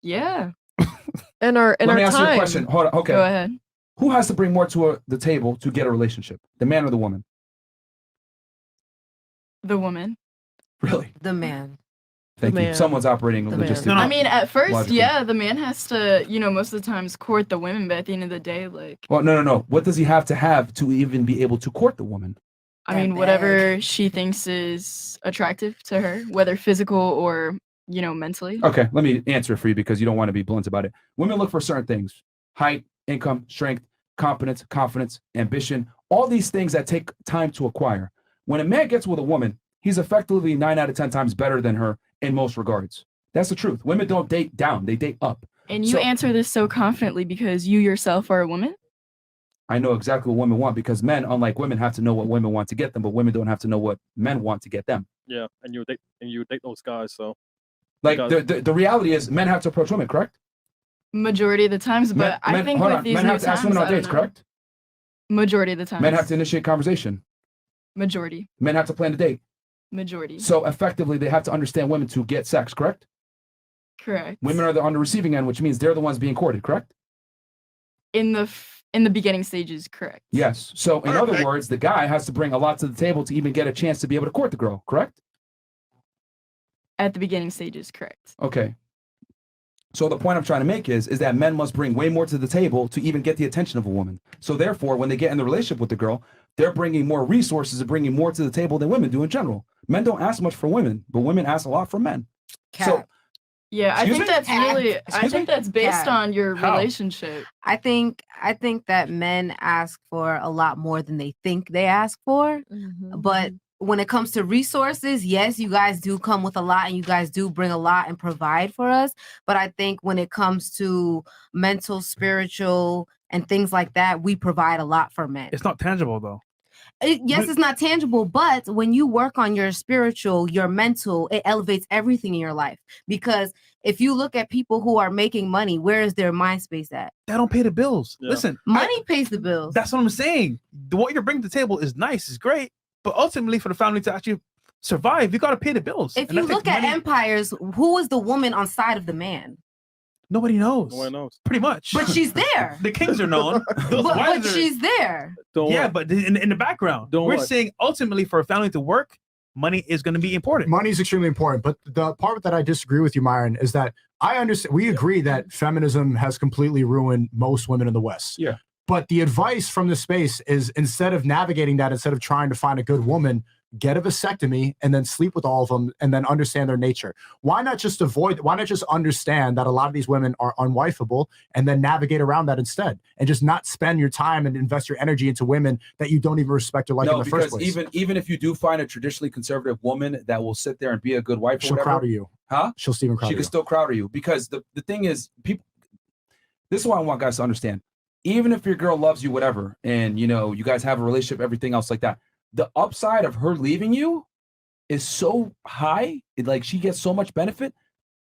Yeah. In our Let me ask you a time. question. Hold on. Okay. Go ahead. Who has to bring more to the table to get a relationship? The man or the woman? The woman. Really? The man. Thank The you. man. Someone's operating The man. logistically. No, no. I mean, at first, Logically. yeah, the man has to, most of the times court the women, but at the end of the day, like, Well, no. What does he have to even be able to court the woman? I That mean, bag. whatever she thinks is attractive to her, whether physical or, mentally. Okay, let me answer it for you because you don't want to be blunt about it. Women look for certain things: height, income, strength, competence, confidence, ambition, all these things that take time to acquire. When a man gets with a woman, he's effectively 9 out of 10 times better than her in most regards. That's the truth. Women don't date down, they date up. And you So- answer this so confidently because you yourself are a woman? I know exactly what women want because men, unlike women, have to know what women want to get them, but women don't have to know what men want to get them. Yeah, and you date those guys. So Like Because- the reality is men have to approach women, correct? Majority of the times, but I think hold with on. these Men new have to ask times, women on I don't dates, know. correct? Majority of the times. Men have to initiate conversation. Majority. Men have to plan a date. Majority. So effectively, they have to understand women to get sex, correct? Correct. Women are on the receiving end, which means they're the ones being courted, correct? in the beginning stages, correct? Yes. So in other Perfect. words, the guy has to bring a lot to the table to even get a chance to be able to court the girl, correct? At the beginning stages, correct. Okay. So the point I'm trying to make is that men must bring way more to the table to even get the attention of a woman. So therefore, when they get in the relationship with the girl, they're bringing more resources and bringing more to the table than women do in general. Men don't ask much for women, but women ask a lot for men. So Cap. Yeah, I Excuse think me? that's really. I Excuse think me? that's based Yeah. on your How? relationship. I think that men ask for a lot more than they think they ask for. But when it comes to resources, yes, you guys do come with a lot and you guys do bring a lot and provide for us. But I think when it comes to mental, spiritual, and things like that, we provide a lot for men. It's not tangible though. Yes, But- it's not tangible, but when you work on your spiritual, your mental, it elevates everything in your life. Because if you look at people who are making money, where is their mind space at? They don't pay the bills. Yeah. Listen, Money pays the bills. that's what I'm saying. What you're bringing to the table is nice, is great, but ultimately for the family to actually survive, you got to pay the bills. If And that you takes look at money. empires, who is the woman on side of the man? Nobody knows. No one knows. Pretty much. But she's there. the kings are known. Those but wives are- she's there. Don't yeah, worry. but in the background, Don't we're worry. saying ultimately for a family to work, money is going to be important. Money is extremely important, but the part that I disagree with you, Myron, is that I understand. We agree that feminism has completely ruined most women in the West. Yeah. But the advice from the space is instead of navigating that, instead of trying to find a good woman, get a vasectomy and then sleep with all of them and then understand their nature. Why not just understand that a lot of these women are unwifeable and then navigate around that instead and just not spend your time and invest your energy into women that you don't even respect or like in no, the first because place. even if you do find a traditionally conservative woman that will sit there and be a good wife or She'll whatever, crowd you. huh? She'll Steven crowd She you. can still crowd you because the thing is, people. This is what I want guys to understand. Even if your girl loves you, whatever, and you guys have a relationship, everything else like that, the upside of her leaving you is so high, like she gets so much benefit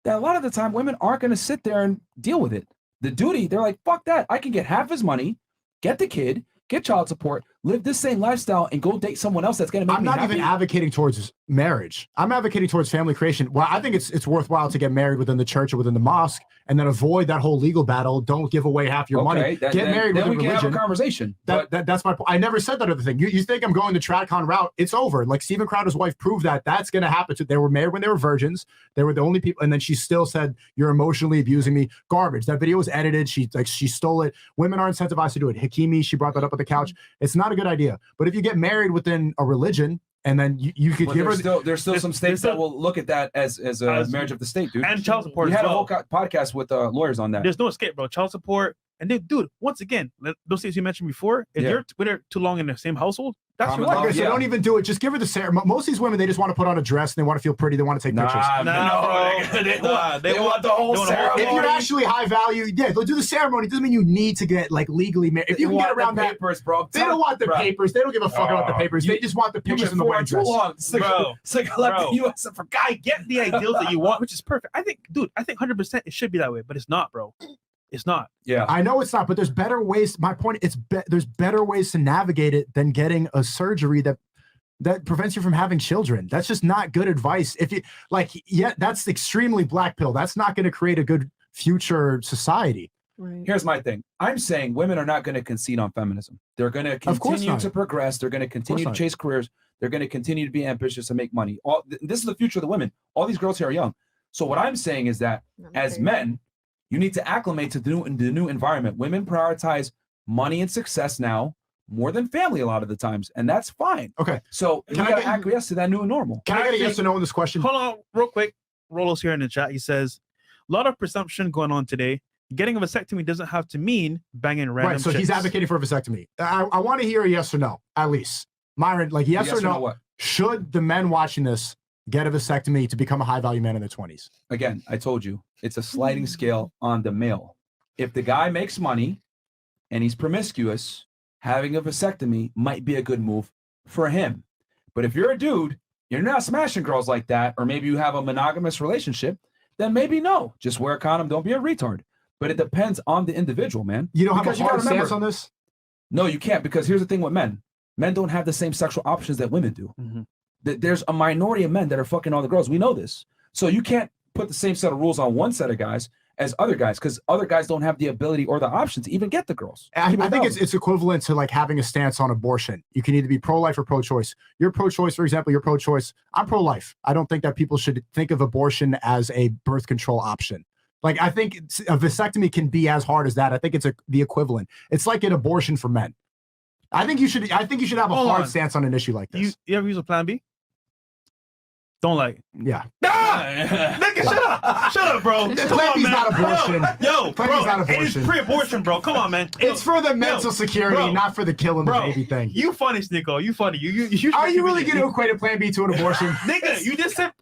that a lot of the time women aren't going to sit there and deal with it. The duty, they're like, fuck that. I can get half his money, get the kid, get child support, live this same lifestyle, and go date someone else that's going to make I'm me not happy. even advocating towards marriage. I'm advocating towards family creation. Well, I think it's worthwhile to get married within the church or within the mosque and then avoid that whole legal battle. Don't give away half your money. Okay, Get married then within we can have religion. a conversation. That's my point. I never said that other thing. You think I'm going the TradCon route? It's over. Like Steven Crowder's wife proved that that's going to happen. They were married when they were virgins. They were the only people, and then she still said, "You're emotionally abusing me." Garbage. That video was edited. She stole it. Women are incentivized to do it. Hakimi, she brought that up at the couch. It's not a good idea. But if you get married within a religion, and then you could But give her there's still some states that will look at that as a marriage of the state, dude. And child support We as had a well. whole podcast with lawyers on that. There's no escape, bro. Child support. And then, dude, once again, those things you mentioned before, if Yeah. you're with her too long in the same household, that's Common your law, wife. Okay, so yeah. don't even do it. Just give her the ceremony. Most of these women, they just want to put on a dress and they want to feel pretty. They want to take pictures. Nah, No, they, nah, they want the whole they want a whole- ceremony. If you're actually high value, yeah, they'll do the ceremony. It doesn't mean you need to get like legally married. If you They can get want around the that, papers, bro. they don't want the Bro. papers. They don't give a fuck about the papers. They just want the You've pictures been in the for wedding too dress. long. It's like, Bro. it's like electing Bro. U.S. for guy. I get the ideals that you want, which is perfect. I think, dude, I think 100% it should be that way, but it's not, bro. It's not. Yeah. I know it's not, but there's better ways. My point, there's better ways to navigate it than getting a surgery that prevents you from having children. That's just not good advice. If you that's extremely black pill. That's not going to create a good future society. Right. Here's my thing. I'm saying women are not going to concede on feminism. They're going to Of course continue not. to progress. They're going to continue to not. chase careers. They're going to continue to be ambitious and make money. This is the future of the women. All these girls here are young. So what I'm saying is that as men, you need to acclimate to the new environment. Women prioritize money and success now more than family a lot of the times, and that's fine. Okay. So you Can I got to get- acquiesce to that new normal. Can I get a yes or no on this question? Hold on, real quick. Rolo's here in the chat. He says, a lot of presumption going on today. Getting a vasectomy doesn't have to mean banging random Right. So he's chicks. advocating for a vasectomy. I want to hear a yes or no, at least. Myron, like yes or no. What? Should the men watching this get a vasectomy to become a high value man in their 20s? Again, I told you, it's a sliding scale on the male. If the guy makes money and he's promiscuous, having a vasectomy might be a good move for him. But if you're a dude, you're not smashing girls like that, or maybe you have a monogamous relationship, then maybe no. Just wear a condom. Don't be a retard. But it depends on the individual, man. You don't have Because a you hard gotta remember- stance on this? No, you can't, because here's the thing with men. Men don't have the same sexual options that women do. Mhm. There's a minority of men that are fucking all the girls. We know this. So you can't put the same set of rules on one set of guys as other guys, because other guys don't have the ability or the option to even get the girls. I People think don't. it's equivalent to like having a stance on abortion. You can either be pro-life or pro-choice. You're pro-choice, for example, you're pro-choice. I'm pro-life. I don't think that people should think of abortion as a birth control option. Like, I think a vasectomy can be as hard as that. I think it's the equivalent. It's like an abortion for men. I think you should have a Hold hard on. stance on an issue like this. You ever use a plan B? Don't like. Yeah. Nigga, shut up. Shut up, bro. Plan Come on, B's man. not abortion. Yo, Plan bro. B's not It abortion. is pre-abortion, bro. Come on, man. It's for the mental security, bro. not for the killing the Bro. baby thing. You funny, Snicko. You funny. You Are you really going to equate a Plan B to an abortion? Nigga, you just said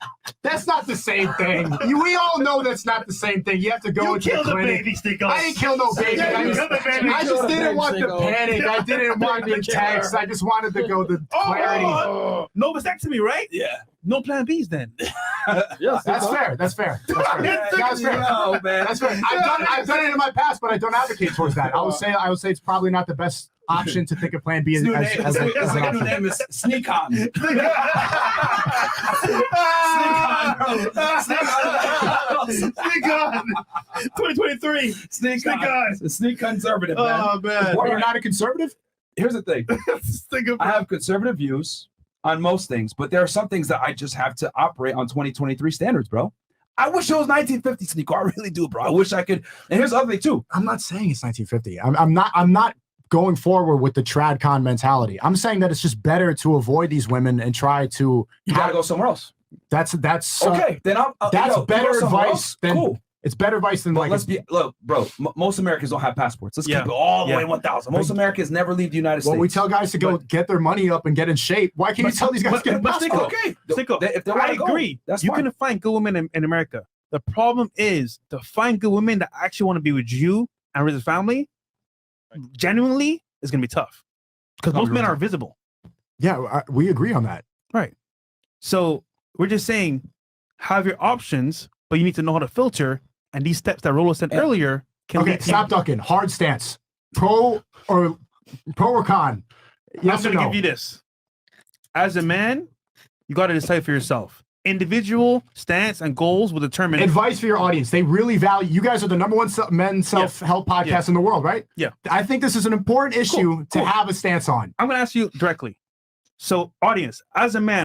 That's not the same thing. We all know that's not the same thing. You have to go you into the killed the clinic. baby, Snicko. I didn't kill no baby. Yeah, I you just, killed the baby. I just didn't want the panic. I didn't want the text. I just wanted to go the clarity. No vasectomy, right? Yeah. No plan Bs then. Yes, That's fair. That's fair. That's fair. That's fair. No, man. That's fair. I've done it in my past, but I don't advocate towards that. I would say it's probably not the best option to think of Plan B as His new an name, his new option. name is Sneak On. Sneak on. 2023. Sneak Sneak on. Sneak conservative, man. Oh man. What, you're not a conservative? Here's the thing. Sneak on. I have conservative views on most things, but there are some things that I just have to operate on 2023 standards, bro. I wish it was 1950, Sneako. I really do, bro. I wish I could. And here's the other thing too. I'm not saying it's 1950. I'm not going forward with the tradcon mentality. I'm saying that it's just better to avoid these women and try to. You gotta go somewhere else. That's Okay, then I'll that's yo, you better go somewhere advice else? than- Cool. It's better advice than But like let's be look, bro. Most Americans don't have passports. Let's Yeah. keep it all the Yeah. way 1,000. Most Americans never leave the United Well, States. we tell guys to go get their money up and get in shape. Why can't you tell these guys to get a but passport? okay. Sicko, If they want I to go, agree. that's you fine. can find good women in America. The problem is to find good women that actually want to be with you and with the family. Genuinely, is gonna be tough because most men are visible. Yeah, we agree on that. Right. So we're just saying, have your options, but you need to know how to filter. And these steps that Rolo said earlier can Okay, lead to- stop ducking. Hard stance. Pro or con? Yes or I'm gonna no? give you this. As a man, you got to decide for yourself. Individual stance and goals will determine. Advice for your audience. They really value. You guys are the number one men's self-help podcast in the world, right? Yeah. I think this is an important issue to cool. have a stance on. I'm gonna ask you directly. So, audience, as a man.